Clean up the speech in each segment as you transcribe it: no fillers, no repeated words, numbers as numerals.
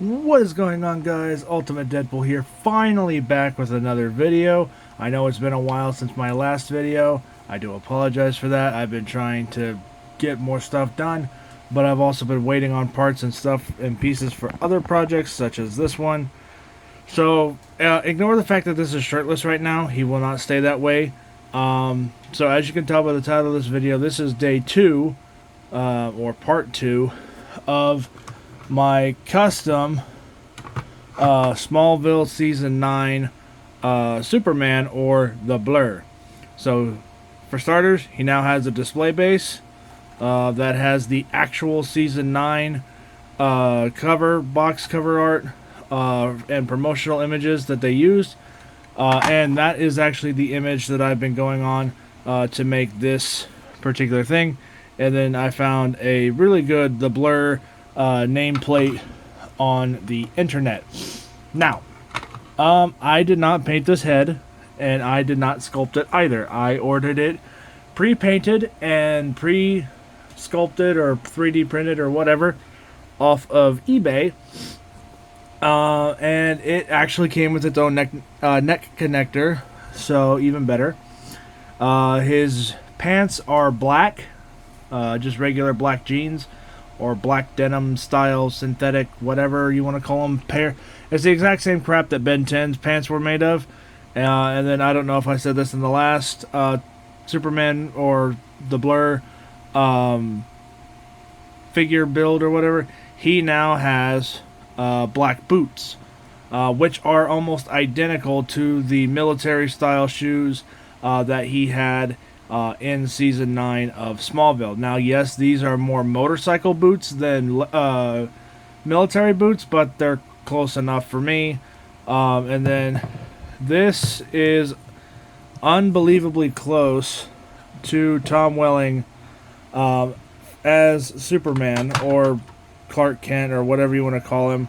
What is going on, guys? Ultimate Deadpool here, finally back with another video. I know it's been a while since my last video. I do apologize for that. I've been trying to get more stuff done, but I've also been waiting on parts and stuff and pieces for other projects such as this one. So ignore the fact that this is shirtless right now. He will not stay that way. So as you can tell by the title of this video, this is day 2 or part 2 of my custom Smallville Season 9 Superman, or the Blur. So for starters, he now has a display base that has the actual Season 9 box cover art and promotional images that they used, and that is actually the image that I've been going on to make this particular thing. And then I found a really good The Blur nameplate on the internet. Now, I did not paint this head, and I did not sculpt it either. I ordered it pre-painted and pre-sculpted or 3D printed or whatever off of eBay, and it actually came with its own neck connector, so even better. His pants are black, just regular black jeans, or black denim style, synthetic, whatever you want to call them. It's the exact same crap that Ben 10's pants were made of. And then I don't know if I said this in the last Superman or the Blur figure build or whatever. He now has black boots, which are almost identical to the military style shoes that he had in Season 9 of Smallville. Now, yes, these are more motorcycle boots than military boots, but they're close enough for me. And then this is unbelievably close to Tom Welling as Superman, or Clark Kent, or whatever you want to call him,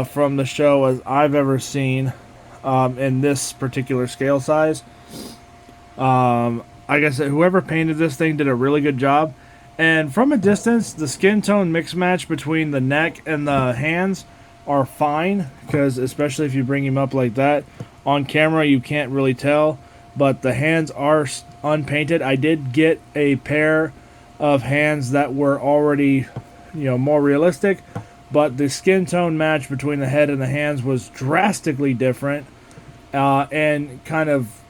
from the show as I've ever seen in this particular scale size. Like I said, whoever painted this thing did a really good job. And from a distance, the skin tone mix match between the neck and the hands are fine, because especially if you bring him up like that, on camera you can't really tell, but the hands are unpainted. I did get a pair of hands that were already, more realistic, but the skin tone match between the head and the hands was drastically different, and kind of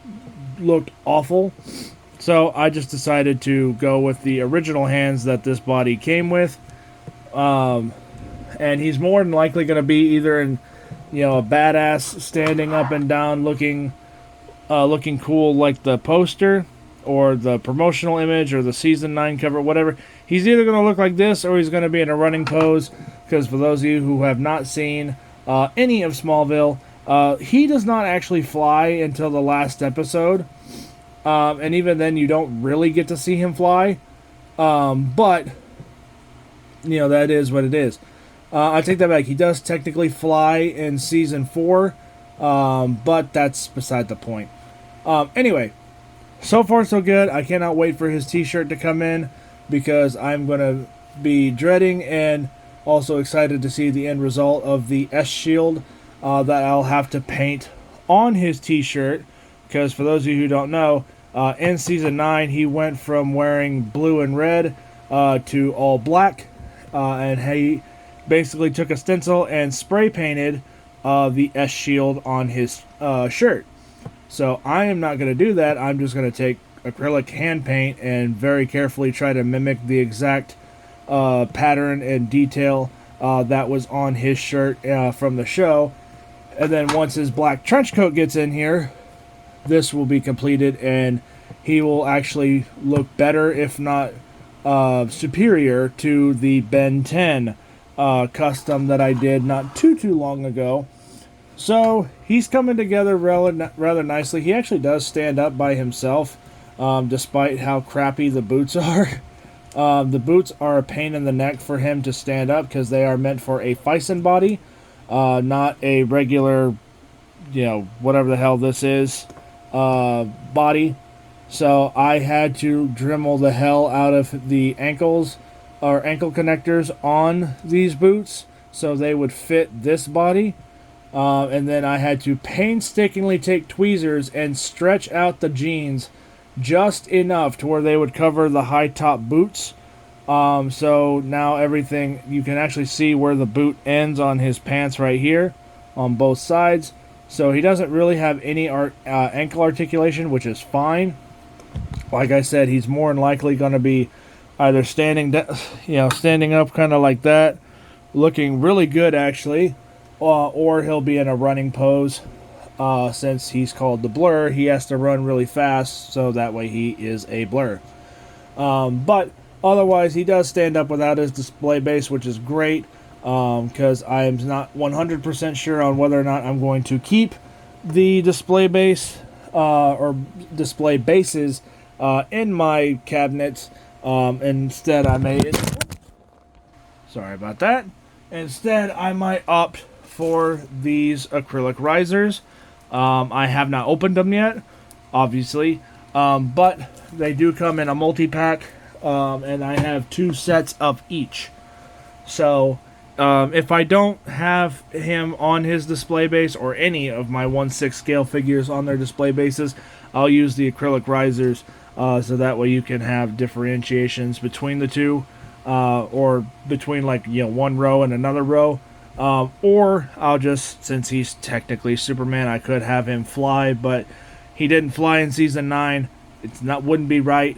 looked awful. So I just decided to go with the original hands that this body came with. And he's more than likely going to be either in, a badass standing up and down looking cool like the poster or the promotional image or the Season 9 cover, whatever. He's either going to look like this or he's going to be in a running pose, because for those of you who have not seen any of Smallville, he does not actually fly until the last episode. And even then, you don't really get to see him fly. But, that is what it is. I take that back. He does technically fly in Season 4, but that's beside the point. Anyway, so far so good. I cannot wait for his t-shirt to come in, because I'm going to be dreading and also excited to see the end result of the S-Shield that I'll have to paint on his t-shirt. Because for those of you who don't know, in Season 9, he went from wearing blue and red to all black. And he basically took a stencil and spray painted the S-Shield on his shirt. So I am not going to do that. I'm just going to take acrylic hand paint and very carefully try to mimic the exact pattern and detail that was on his shirt from the show. And then once his black trench coat gets in here, this will be completed, and he will actually look better, if not superior, to the Ben 10 custom that I did not too long ago. So he's coming together rather nicely. He actually does stand up by himself, despite how crappy the boots are. The boots are a pain in the neck for him to stand up, because they are meant for a Fison body, not a regular, whatever the hell this is, body. So I had to Dremel the hell out of the ankles or ankle connectors on these boots so they would fit this body. And then I had to painstakingly take tweezers and stretch out the jeans just enough to where they would cover the high top boots. So now everything, you can actually see where the boot ends on his pants right here on both sides. So he doesn't really have any ankle articulation, which is fine. Like I said, he's more than likely going to be either standing up kind of like that, looking really good actually, or he'll be in a running pose. Since he's called the Blur, he has to run really fast, so that way he is a Blur. But otherwise, he does stand up without his display base, which is great, because I am not 100% sure on whether or not I'm going to keep the display base or display bases in my cabinets. Instead, I may... Sorry about that. Instead, I might opt for these acrylic risers. I have not opened them yet, obviously, but they do come in a multi-pack, and I have 2 sets of each. So if I don't have him on his display base, or any of my 1/6 scale figures on their display bases, I'll use the acrylic risers, so that way you can have differentiations between the two, or between one row and another row. Or I'll just, since he's technically Superman, I could have him fly, but he didn't fly in season 9. Wouldn't be right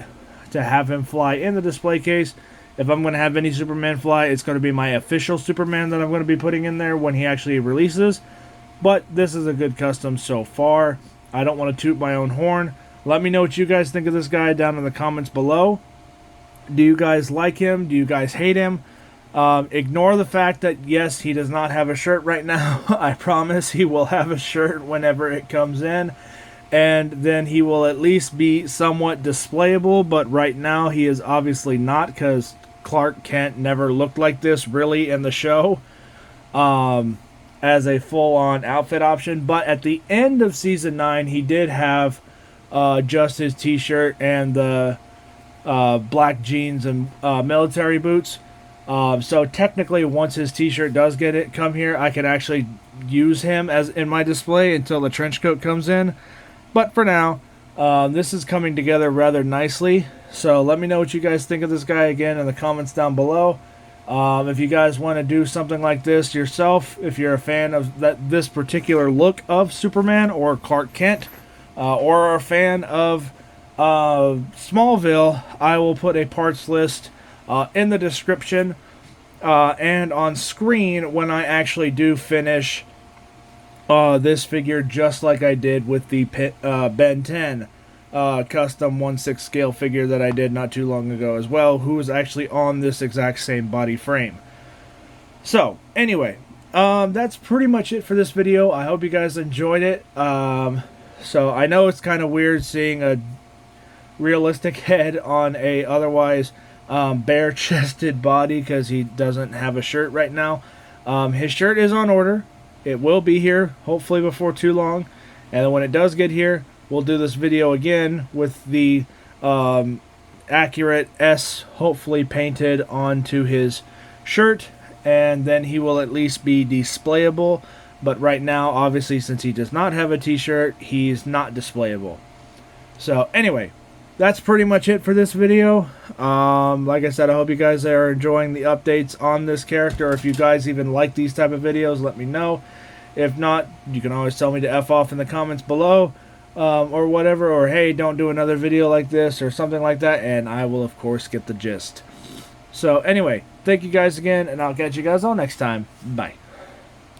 to have him fly in the display case. If I'm going to have any Superman fly, it's going to be my official Superman that I'm going to be putting in there when he actually releases. But this is a good custom so far. I don't want to toot my own horn. Let me know what you guys think of this guy down in the comments below. Do you guys like him? Do you guys hate him? Ignore the fact that, yes, he does not have a shirt right now. I promise he will have a shirt whenever it comes in. And then he will at least be somewhat displayable. But right now he is obviously not, because Clark Kent never looked like this really in the show as a full-on outfit option. But at the end of season 9, he did have just his t-shirt and the black jeans and military boots. So technically, once his t-shirt does come here, I can actually use him as in my display until the trench coat comes in. But for now, this is coming together rather nicely. So let me know what you guys think of this guy again in the comments down below. If you guys want to do something like this yourself, if you're a fan of this particular look of Superman or Clark Kent, or are a fan of Smallville, I will put a parts list in the description and on screen when I actually do finish this figure, just like I did with the Ben 10 custom 1/6 scale figure that I did not too long ago as well, who is actually on this exact same body frame. So anyway, that's pretty much it for this video. I hope you guys enjoyed it. So I know it's kind of weird seeing a realistic head on a otherwise bare-chested body, because he doesn't have a shirt right now. His shirt is on order. It will be here hopefully before too long, and then when it does get here, we'll do this video again with the accurate S hopefully painted onto his shirt, and then he will at least be displayable. But right now, obviously, since he does not have a t-shirt, he's not displayable. So anyway, that's pretty much it for this video. Like I said, I hope you guys are enjoying the updates on this character. Or if you guys even like these type of videos, let me know. If not, you can always tell me to F off in the comments below, or whatever. Or hey, don't do another video like this or something like that, and I will of course get the gist. So anyway, thank you guys again, and I'll catch you guys all next time. Bye.